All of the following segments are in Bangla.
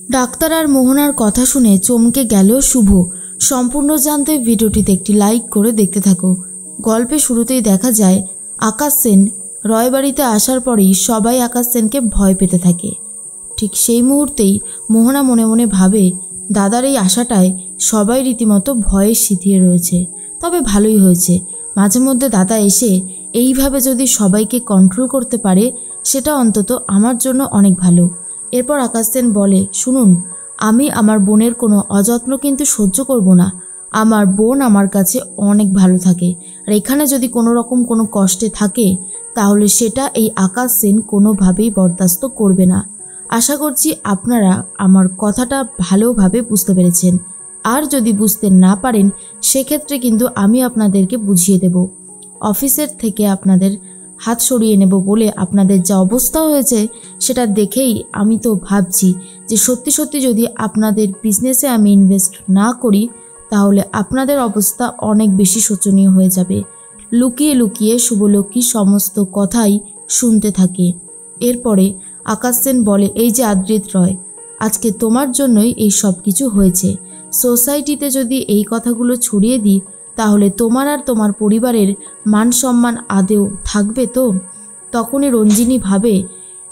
ডাক্তার আর মোহনার কথা শুনে চমকে গেল শুভ। সম্পূর্ণ জানতে ভিডিওটিতে একটি লাইক করে দেখতে থাকো। গল্পে শুরুতেই দেখা যায় আকাশ সেন রয়বাড়িতে আসার পরেই সবাই আকাশ সেনকে ভয় পেতে থাকে। ঠিক সেই মুহূর্তেই মোহনা মনে মনে ভাবে দাদার এই আশাটায় সবাই রীতিমতো ভয়ে সিঁথিয়ে রয়েছে। তবে ভালোই হয়েছে, মাঝে মধ্যে দাদা এসে এইভাবে যদি সবাইকে কন্ট্রোল করতে পারে সেটা অন্তত আমার জন্য অনেক ভালো। এরপর আকাশ সেন বলে, শুনুন, আমি আমার বোনের কোনো অযত্ন কিন্তু সহ্য করব না। আমার বোন আমার কাছে অনেক ভালো থাকে, আর এখানে যদি কোনো রকম কোনো কষ্টে থাকে তাহলে সেটা এই আকাশ সেন কোনোভাবেই বরদাস্ত করবে না। আশা করছি আপনারা আমার কথাটা ভালোভাবে বুঝতে পেরেছেন, আর যদি বুঝতে না পারেন সেক্ষেত্রে কিন্তু আমি আপনাদেরকে বুঝিয়ে দেব। অফিসের থেকে আপনাদের হাত সরিয়ে নেব বলে আপনাদের যা অবস্থা হয়েছে সেটা দেখেই আমি তো ভাবছি যে সত্যি সত্যি যদি আপনাদের বিজনেসে আমি ইনভেস্ট না করি তাহলে আপনাদের অবস্থা অনেক বেশি শোচনীয় হয়ে যাবে। লুকিয়ে লুকিয়ে শুভলক্ষ্মী সমস্ত কথাই শুনতে থাকে। এরপরে আকাশ সেন বলে, এই যে আদ্রিত রয়, আজকে তোমার জন্যই এই সব কিছু হয়েছে। সোসাইটিতে যদি এই কথাগুলো ছড়িয়ে দিই তাহলে তোমার আর তোমার পরিবারের মান সম্মান আদেও থাকবে তো? তখনই রঞ্জিনী ভাবে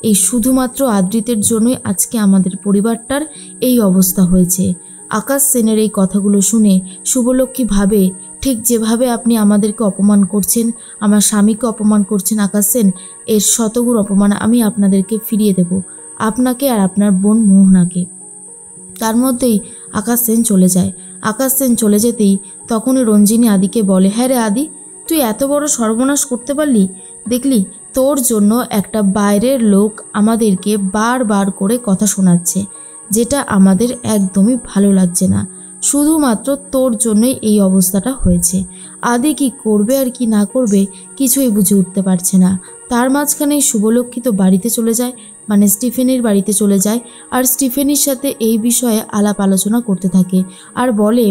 এই শুধুমাত্র আদ্রিতের জন্যই আজকে আমাদের পরিবারটার এই অবস্থা হয়েছে। আকাশ সেনের এই কথাগুলো শুনে শুভলক্ষ্মী ভাবে, ঠিক যেভাবে আপনি আমাদেরকে অপমান করছেন, আমার স্বামীকে অপমান করছেন আকাশ সেন, এর শতগুণ অপমান আমি আপনাদেরকে ফিরিয়ে দেব, আপনাকে আর আপনার বোন মোহনাকে। তার মধ্যেই আকাশ সেন চলে যায়। আকাশ সেন চলে যেতেই তখনই রঞ্জিনী আদিকে বলে, হ্যাঁ রে আদি, তুই এত বড় সর্বনাশ করতে পারলি? দেখলি, তোর জন্য একটা বাইরের লোক আমাদেরকে বারবার করে কথা শোনাচ্ছে, যেটা আমাদের একদমই ভালো লাগছে না। শুধুমাত্র তোর জন্যই এই অবস্থাটা হয়েছে। আদি কি করবে আর কি না করবে কিছুই বুঝে উঠতে পারছে না। তার মাঝখানেই শুভলক্ষ্মী তো বাড়িতে চলে যায়, মানে স্টিফেনের বাড়িতে চলে যায়, আর স্টিফেনের সাথে এই বিষয়ে আলাপ আলোচনা করতে থাকে আর বলে,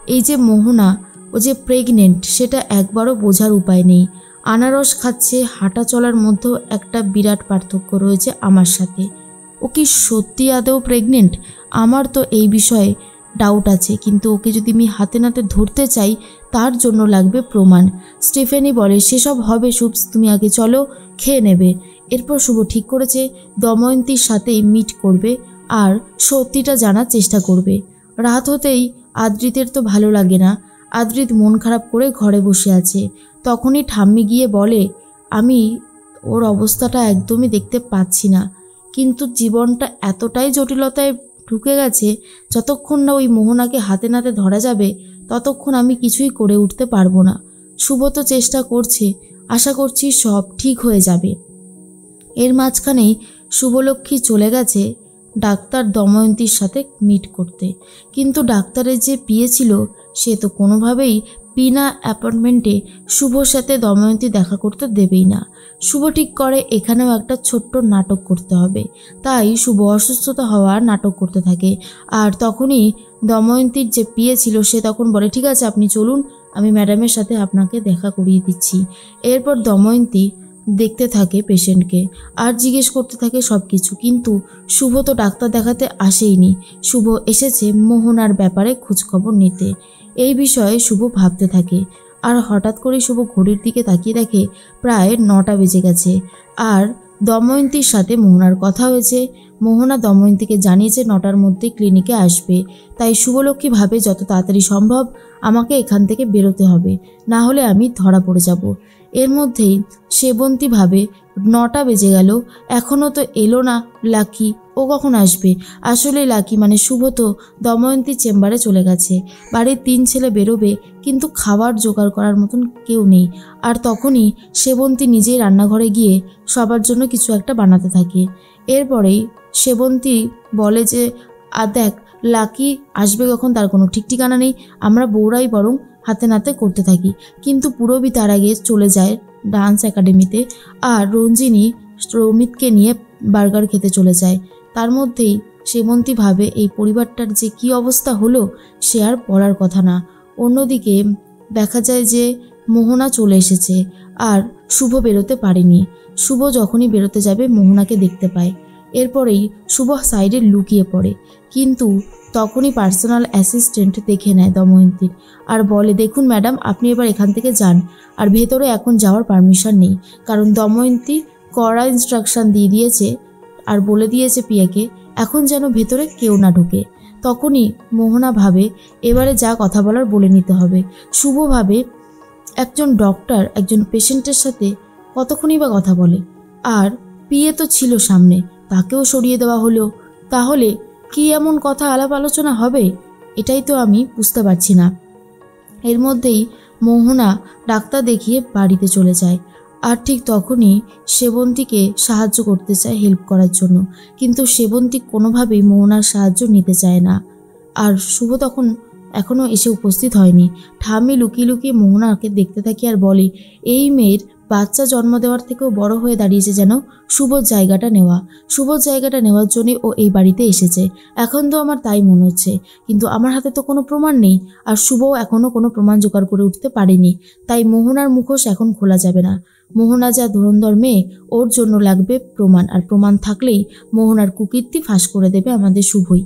এই যে মোহনা, ও যে প্রেগনেন্ট সেটা একবারও বোঝার উপায় নেই। আনারস খাচ্ছে, হাঁটা চলার মধ্যেও একটা বিরাট পার্থক্য রয়েছে আমার সাথে। ও কি সত্যি আদৌ প্রেগনেন্ট? আমার তো এই বিষয়ে ডাউট আছে, কিন্তু ওকে যদি আমি হাতে নাতে ধরতে চাই তার জন্য লাগবে প্রমাণ। স্টিফেনি বলে, সেসব হবে শুভ, তুমি আগে চলো, খেয়ে নেবে। এরপর শুভ ঠিক করেছে দময়ন্তীর সাথেই মিট করবে আর সত্যিটা জানার চেষ্টা করবে। রাত হতেই আদ্রিতের তো ভালো লাগে না। আদ্রিত মন খারাপ করে ঘরে বসে আছে। তখনই ঠাম্মি গিয়ে বলে, আমি ওর অবস্থাটা একদমই দেখতে পাচ্ছি না, কিন্তু জীবনটা এতটাই জটিলতায় ঢুকে গেছে, যতক্ষণ না ওই মোহনাকে হাতে নাতে ধরা যাবে ততক্ষণ আমি কিছুই করে উঠতে পারবো না। শুভ তো চেষ্টা করছে, আশা করছি সব ঠিক হয়ে যাবে। এর মাঝখানেই শুভলক্ষ্মী চলে গেছে ডাক্তার দময়ন্তীর সাথে মিট করতে, কিন্তু ডাক্তারের যে পিএ ছিল সে তো কোনোভাবেই বিনা অ্যাপয়েন্টমেন্টে শুভর সাথে দময়ন্তী দেখা করতে দেবেই না। শুভ ঠিক করে এখানেও একটা ছোট্ট নাটক করতে হবে, তাই শুভ অসুস্থতা হওয়ার নাটক করতে থাকে। আর তখনই দময়ন্তীর যে পিএ ছিল সে তখন বলে, ঠিক আছে আপনি চলুন, আমি ম্যাডামের সাথে আপনাকে দেখা করিয়ে দিচ্ছি। এরপর দময়ন্তী দেখতে থাকে পেশেন্টকে আর জিজ্ঞেস করতে থাকে সব কিছু, কিন্তু শুভ তো ডাক্তার দেখাতে আসেইনি। শুভ এসেছে মোহনার ব্যাপারে খোঁজখবর নিতে। এই বিষয়ে শুভ ভাবতে থাকে, আর হঠাৎ করে শুভ ঘড়ির দিকে তাকিয়ে দেখে প্রায় 9টা বেজে গেছে। আর দময়ন্তীর সাথে মোহনার কথা হয়েছে। মোহনা দময়ন্তীকে জানিয়েছে 9টার মধ্যে ক্লিনিকে আসবে, তাই শুভলক্ষ্মী ভাবে যত তাড়াতাড়ি সম্ভব আমাকে এখান থেকে বেরোতে হবে, না হলে আমি ধরা পড়ে যাব। এর মধ্যেই সেবন্তী ভাবে 9টা বেজে গেল, এখনও তো এলো না লাকি, ও কখন আসবে? আসলে লাকি মানে শুভ তো দময়ন্তীর চেম্বারে চলে গেছে। বাড়ির 3 ছেলে বেরোবে, কিন্তু খাবার জোগাড় করার মতন কেউ নেই। আর তখনই সেবন্তী নিজেই রান্নাঘরে গিয়ে সবার জন্য কিছু একটা বানাতে থাকে। এরপরেই সেবন্তী বলে যে, দেখ, লাকি আসবে কখন তার কোনো ঠিক ঠিকানা নেই, আমরা বউরাই বরং হাতে নাতে করতে থাকি। কিন্তু পূরবী তার আগে চলে যায় ডান্স একাডেমিতে, আর রঞ্জিনী রমিতকে নিয়ে বার্গার খেতে চলে যায়। তার মধ্যেই সেবন্তী ভাবে এই পরিবারটার যে কী অবস্থা হলো সে আর বলার কথা না। অন্যদিকে দেখা যায় যে মোহনা চলে এসেছে আর শুভ বেরোতে পারেনি। শুভ যখনই বেরোতে যাবে মোহনাকে দেখতে পায়। এরপরেই শুভ সাইডে লুকিয়ে পড়ে, কিন্তু তখনই পার্সোনাল অ্যাসিস্ট্যান্ট দেখে নেয় দময়ন্তীর আর বলে, দেখুন ম্যাডাম, আপনি এবার এখান থেকে যান, আর ভেতরে এখন যাওয়ার পারমিশন নেই, কারণ দময়ন্তী কড়া ইনস্ট্রাকশন দিয়ে দিয়েছে আর বলে দিয়েছে পিয়াকে এখন যেন ভেতরে কেউ না ঢোকে। তখনই মোহনা ভাবে এবারে যা কথা বলার বলে নিতে হবে। শুভ ভাবে একজন ডক্টর একজন পেশেন্টের সাথে কতক্ষণই বা কথা বলে, আর পিয়ে তো ছিল সামনে, তাকেও সরিয়ে দেওয়া হলো, তাহলে কি এমন কথা আলাপ আলোচনা হবে? এটাই তো আমি বুঝতে পারছি না। এর মধ্যেই মোহনা ডাক্তার দেখিয়ে বাড়িতে চলে যায়, আর ঠিক তখনই সেবন্তীকে সাহায্য করতে চায়, হেল্প করার জন্য, কিন্তু সেবন্তী কোনোভাবেই মোহনার সাহায্য নিতে চায় না। আর শুভ তখন এখনও এসে উপস্থিত হয়নি। ঠাম্মি লুকিয়ে লুকিয়ে মোহনাকে দেখতে থাকে আর বলে, এই মেয়ের বাচ্চা জন্ম দেওয়ার থেকেও বড় হয়ে দাঁড়িয়েছে যেন শুভর জায়গাটা নেওয়া। শুভর জায়গাটা নেওয়ার জন্যই ও এই বাড়িতে এসেছে, এখন তো আমার তাই মনে হচ্ছে, কিন্তু আমার হাতে তো কোনো প্রমাণ নেই, আর শুভও এখনও কোনো প্রমাণ জোগাড় করে উঠতে পারেনি, তাই মোহনার মুখোশ এখন খোলা যাবে না। মোহনা যা ধুরন্ধর মেয়ে, ওর জন্য লাগবে প্রমাণ, আর প্রমাণ থাকলেই মোহনার কুকীর্তি ফাঁস করে দেবে আমাদের শুভই।